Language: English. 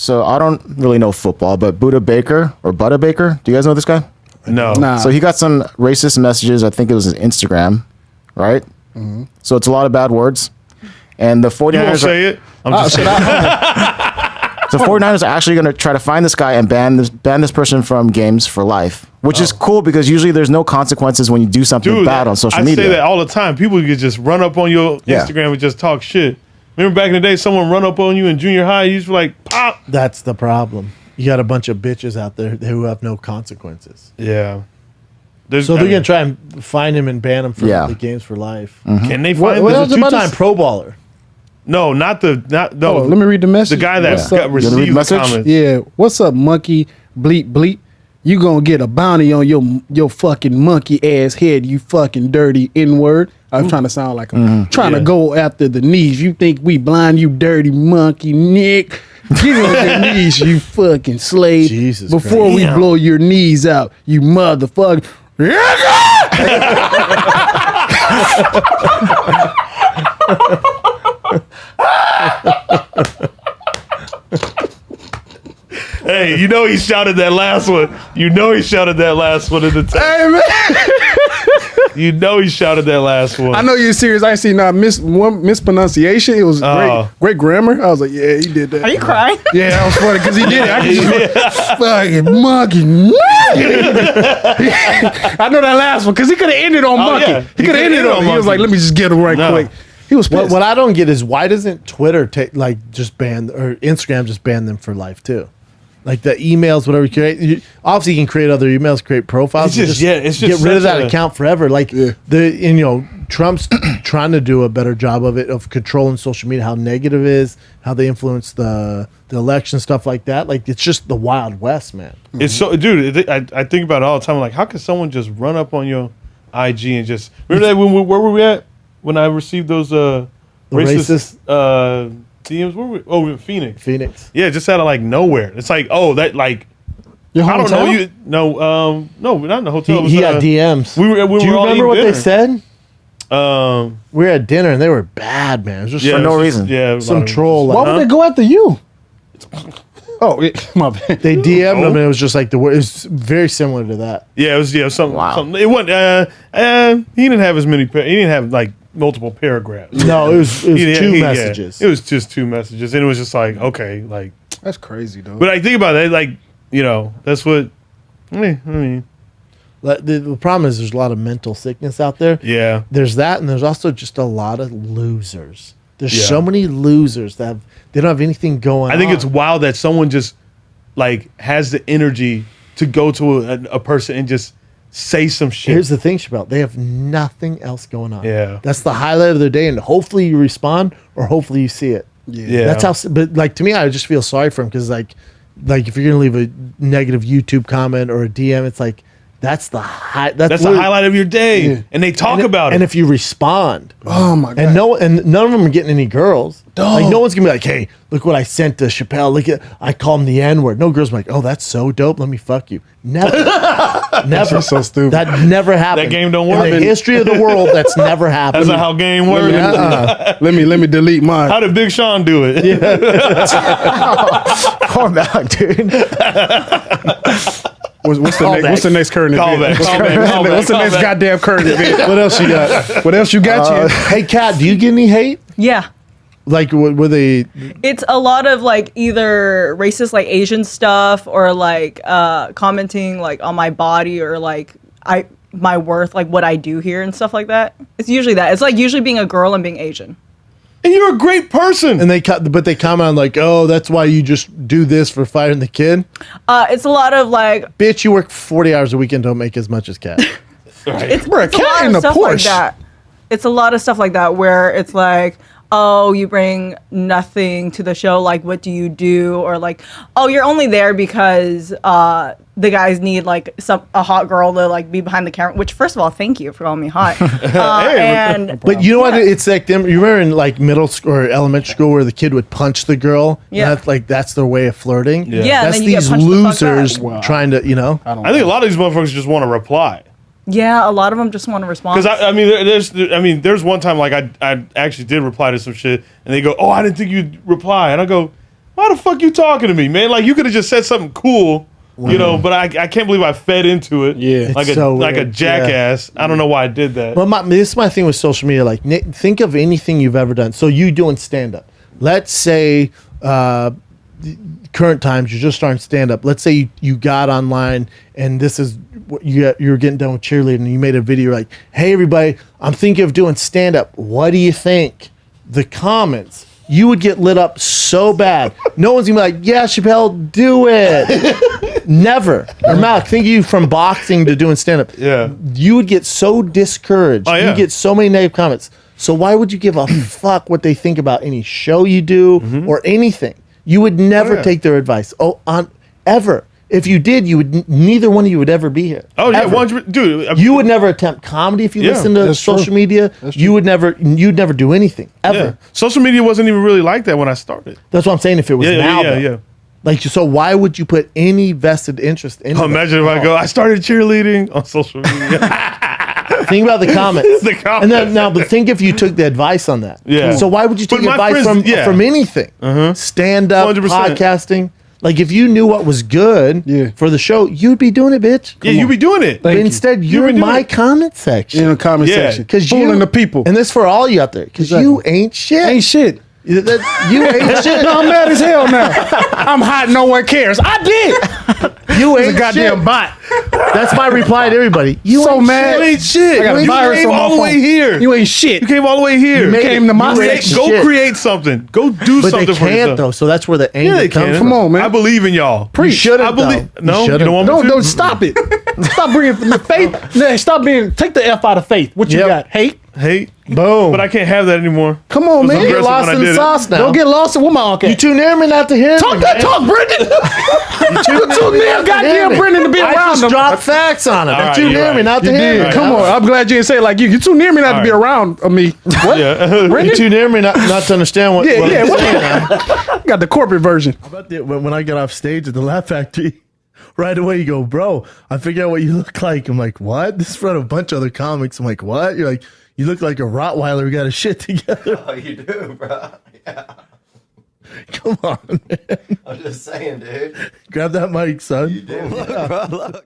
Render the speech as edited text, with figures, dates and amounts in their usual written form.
So I don't really know football, but Buda Baker or Buda Baker, do you guys know this guy? No. Nah. So he got some racist messages. I think it was his Instagram, right? So it's a lot of bad words. And the 49ers You won't say it? I'm just saying. So 49ers are actually going to try to find this guy and ban this person from games for life, which is cool because usually there's no consequences when you do something Dude, bad on social I media. say that all the time. People could just run up on your Instagram and just talk shit. Remember back in the day, someone run up on you in junior high, you just like, pop. That's the problem. You got a bunch of bitches out there who have no consequences. Yeah. So they're going to try and find him and ban him from the games for life. Can they What find was this? a two-time Pro Bowler? No, not no. Oh, let me read the message. The guy that What's up? got received the message? comments. Yeah, what's up, monkey? Bleep bleep. You gonna get a bounty on your fucking monkey ass head, you fucking dirty N-word. I'm trying to sound like I'm trying to go after the knees. You think we blind, you dirty monkey, Nick? Get on your knees, you fucking slave. Jesus Before Christ. we blow your knees out, you motherfucker. Hey, you know he shouted that last one. You know he shouted that last one in the text. Hey man, You know he shouted that last one. I know you're serious. I ain't seen one mispronunciation. It was great grammar. I was like, yeah, he did that. Are you crying? Yeah, that was funny because he did it. I could just fucking monkey. I know that last one because he could have ended on monkey. yeah. He could have ended on. He was monkey. like, let me just get him right No. quick. He was pissed. What I don't get is why doesn't Twitter just ban or Instagram just ban them for life too? Like the emails, whatever you create. Obviously, you can create other emails, create profiles. It's just- and yeah, it's just get rid of such that a- account forever. Like Trump's trying to do a better job of it, of controlling social media, how negative it is, how they influence the election, stuff like that. Like it's just the Wild West, man. It's so, dude. I think about it all the time. Like, how can someone just run up on your IG and just remember that where were we at when I received those racist DMs? Where were we? Oh, we were in Phoenix. Phoenix. Yeah, just out of like nowhere. It's like, oh, that like Your I don't know hometown? you. No, no, we're not in the hotel. It was, He got DMs. We were Do you all remember eating what they dinner. said? We were at dinner and they were bad, man. It was just Yeah, For it no was just- reason. Yeah, some troll. Why Like, would they go after you? Oh, my bad. they DM'd him and it was just like it was very similar to that. Yeah, it was something. Wow. Something. It wasn't. He didn't have as many. He didn't have like multiple paragraphs. No, it was He- two he- messages. It was just two messages, and it was just like, okay, like. That's crazy, though. But I think about it, like, that's what. I mean, Like, the problem is there's a lot of mental sickness out there. yeah, There's that, and there's also just a lot of losers. There's Yeah. so many losers that they don't have anything going on. I think it's wild that someone just like has the energy to go to a person and just say some shit. Here's the thing, Chappelle. They have nothing else going on. Yeah. That's the highlight of their day, and hopefully you respond or hopefully you see it. Yeah. That's how. But like to me, I just feel sorry for him because like if you're gonna leave a negative YouTube comment or a DM, it's like that's the high. That's the literally- highlight of your day, and they talk about And it. if you respond, Oh, my God. and none of them are getting any girls. Like no one's gonna be like, hey, look what I sent to Chappelle. Look at I call him the N word. No girls are like, oh, that's so dope. Let me fuck you. Never, never. so stupid. That never happened. game don't in work. the history of the world. That's never happened. That's not how game works. Let me delete mine. How did Big Sean do it? Calm down, dude. What's the next current Call event? back, call back, call back, What's the call next back. goddamn current event? What else you got? What else you got? Hey, Kat, do you get any hate? Yeah. Like, were they? It's a lot of like either racist like Asian stuff or like commenting like on my body or like my worth, like what I do here and stuff like that. It's usually that. It's like usually being a girl and being Asian. And you're a great person. And they comment on like, oh, that's why you just do this for firing the kid. It's a lot of like Bitch, you work 40 hours a week and don't make as much as Kat. it's, Bruh, it's a cat lot in of the stuff like Porsche. that. It's a lot of stuff like that where it's like, oh, you bring nothing to the show. Like, what do you do? Or like, oh, you're only there because the guys need like a hot girl to like be behind the camera. Which, first of all, thank you for calling me hot. And But you know what? It's like them. You remember in like middle school or elementary school where the kid would punch the girl? Yeah. That's their way of flirting. Yeah. Yeah, and That's then you get these punched the fuck back. losers Wow. trying to, I think a lot of these motherfuckers just want to reply. yeah, a lot of them just want to respond. Because there's one time like I actually did reply to some shit, and they go, "Oh, I didn't think you'd reply," and I go, why the fuck you talking to me, man? Like, you could have just said something cool, you know, but I can't believe I fed into it. Yeah. Like It's a so like a weird. jackass. I don't know why I did that. But this is my thing with social media. Like, think of anything you've ever done. So you doing stand up. Let's say current times you're just starting stand up. Let's say you got online and this is what you're getting done with cheerleading and you made a video like, "Hey everybody, I'm thinking of doing stand up. What do you think?" The comments, you would get lit up so bad. No one's gonna be like, "Yeah, Chappelle, do it." Never. Or Malik, think of you from boxing to doing stand up. Yeah. You would get so discouraged. Oh, yeah. You get so many negative comments. So why would you give a fuck what they think about any show you do or anything? You would never Oh, yeah. take their advice. Ever. If you did, you would. Neither one of you would ever be here. Oh yeah, Ever. 100, dude. You would never attempt comedy if you Yeah, listen to that's true. social media. That's You true. would never. You'd never do anything ever. Yeah. Social media wasn't even really like that when I started. That's what I'm saying. If it was Yeah, now, yeah, though. yeah. Like, so why would you put any vested interest in? Imagine if I go, I started cheerleading on social media. Think about the comments. The comments. And then now, but think if you took the advice on that. Yeah. So why would you But take my advice friends- from anything? Stand up, 100%. podcasting. Like, if you knew what was good Yeah. for the show, you'd be doing it, bitch. Yeah, you be doing it. But Thank you. instead, You you're be in doing my it. comment section. In the comment Yeah. section. Because Fooling the people. And this for all you out there. Because you ain't shit. Ain't shit. You ain't shit. No, I'm mad as hell now. I'm hot. No one cares. I did. You It's ain't a goddamn shit. bot. That's my reply to everybody. You So ain't mad. You shit. ain't shit. I got a You virus came on my all the phone. way here. You ain't shit. You came all the way here. made came to my You ain't section. Go shit. create something. Go do But they something for can't yourself. though. So that's where the anger Yeah, they comes can. from. Come on, man. I believe in y'all. You shouldn't. I believe. though. No, you shouldn't. don't want me No, to? no, stop it. Stop bringing the faith. Nah, stop being. Take the F out of faith. What you Yep. got? Hate. Hate. Boom. But I can't have that anymore. Come on, I'm man. aggressive Get lost when I in the did it. sauce now. Don't get lost in what my uncle. You too near me not to hear talk me, that man. talk, Brendan. You too near goddamn Brendan to be I around just him. dropped facts on it. All They're right, too you're near me right. not to You hear did. me. Come on. I'm glad you didn't say it like you. You're too near me not to be All around me. What? Yeah. You're too near me not to understand what, Yeah, what yeah. I'm What saying now. got the corporate version. When I get off stage at the Laugh Factory, right away you go, "Bro, I figured out what you look like." I'm like, "What?" This is from a bunch of other comics. I'm like, "What?" You're like, "You look like a Rottweiler who got his shit together." Oh, you do, bro. Yeah. Come on, man. I'm just saying, dude. Grab that mic, son. You do, bro. Look.